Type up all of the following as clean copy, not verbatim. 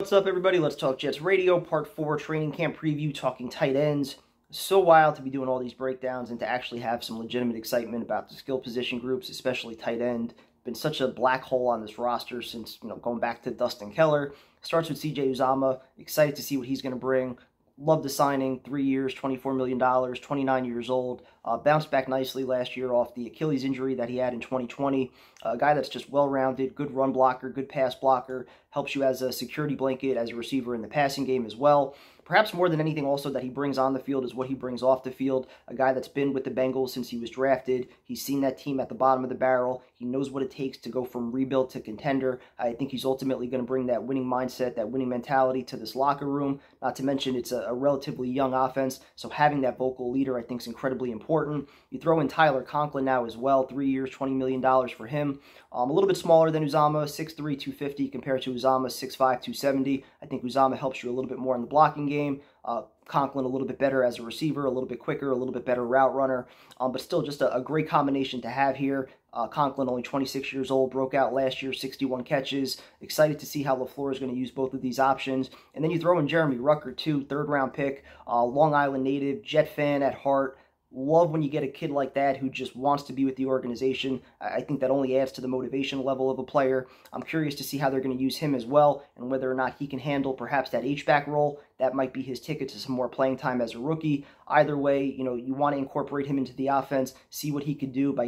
What's up, everybody? Let's talk Jets Radio, part 4, training camp preview, talking tight ends. So wild to be doing all these breakdowns and to actually have some legitimate excitement about the skill position groups, especially tight end. Been such a black hole on this roster since, going back to Dustin Keller. Starts with CJ Uzomah. Excited to see what he's going to bring. Love the signing, 3 years, $24 million, 29 years old. Bounced back nicely last year off the Achilles injury that he had in 2020. A guy that's just well-rounded, good run blocker, good pass blocker, helps you as a security blanket, as a receiver in the passing game as well. Perhaps more than anything also that he brings on the field is what he brings off the field. A guy that's been with the Bengals since he was drafted. He's seen that team at the bottom of the barrel. He knows what it takes to go from rebuild to contender. I think he's ultimately going to bring that winning mindset, that winning mentality to this locker room. Not to mention it's a relatively young offense, so having that vocal leader I think is incredibly important. You throw in Tyler Conklin now as well, 3 years, $20 million for him. A little bit smaller than Uzomah, 6'3", 250 compared to Uzomah, 6'5", 270. I think Uzomah helps you a little bit more in the blocking game. Conklin a little bit better as a receiver, a little bit quicker, a little bit better route runner, but still just a great combination to have here. Conklin, only 26 years old, broke out last year, 61 catches. Excited to see how Lafleur is going to use both of these options. And then you throw in Jeremy Ruckert, too, third-round pick, Long Island native, Jet fan at heart. Love when you get a kid like that who just wants to be with the organization. I think that only adds to the motivation level of a player. I'm curious to see how they're going to use him as well and whether or not he can handle perhaps that H-back role. That might be his ticket to some more playing time as a rookie. Either way, you want to incorporate him into the offense, see what he could do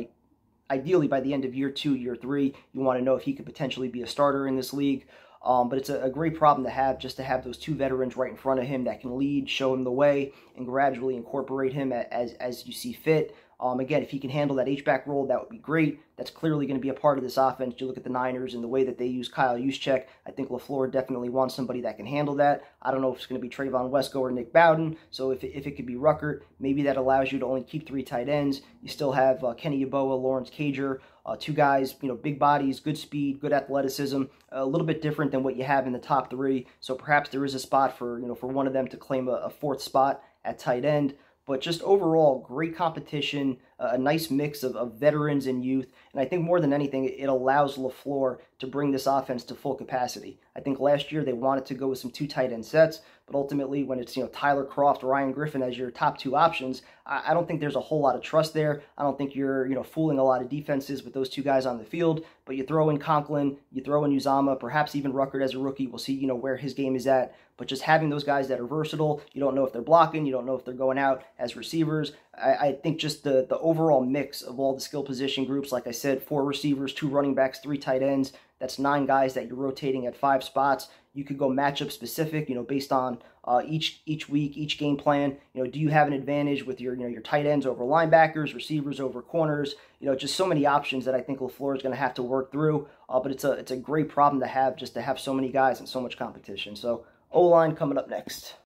ideally by the end of year 2, year 3. You want to know if he could potentially be a starter in this league. But it's a great problem to have, just to have those two veterans right in front of him that can lead, show him the way, and gradually incorporate him as you see fit. Again, if he can handle that H-back role, that would be great. That's clearly going to be a part of this offense. You look at the Niners and the way that they use Kyle Juszczyk. I think Lafleur definitely wants somebody that can handle that. I don't know if it's going to be Trayvon Wesco or Nick Bowden. So if it could be Ruckert, maybe that allows you to only keep 3 tight ends. You still have Kenny Yeboah, Lawrence Cager, 2 guys, big bodies, good speed, good athleticism, a little bit different than what you have in the top 3. So perhaps there is a spot for one of them to claim a 4th spot at tight end. But just overall, great competition, a nice mix of veterans and youth. And I think more than anything, it allows Lafleur to bring this offense to full capacity. I think last year they wanted to go with some 2 tight end sets, but ultimately when it's Tyler Kroft, Ryan Griffin as your top 2 options, I don't think there's a whole lot of trust there. I don't think you're fooling a lot of defenses with those 2 guys on the field. But you throw in Conklin, you throw in Uzomah, perhaps even Ruckert as a rookie. We'll see where his game is at. But just having those guys that are versatile, you don't know if they're blocking, you don't know if they're going out as receivers. I think just the overall mix of all the skill position groups, like I said, 4 receivers, 2 running backs, 3 tight ends, that's 9 guys that you're rotating at 5 spots. You could go matchup specific, based on each week, each game plan. Do you have an advantage with your tight ends over linebackers, receivers over corners? Just so many options that I think Lafleur is going to have to work through. But it's a great problem to have, just to have so many guys and so much competition. So O-line coming up next.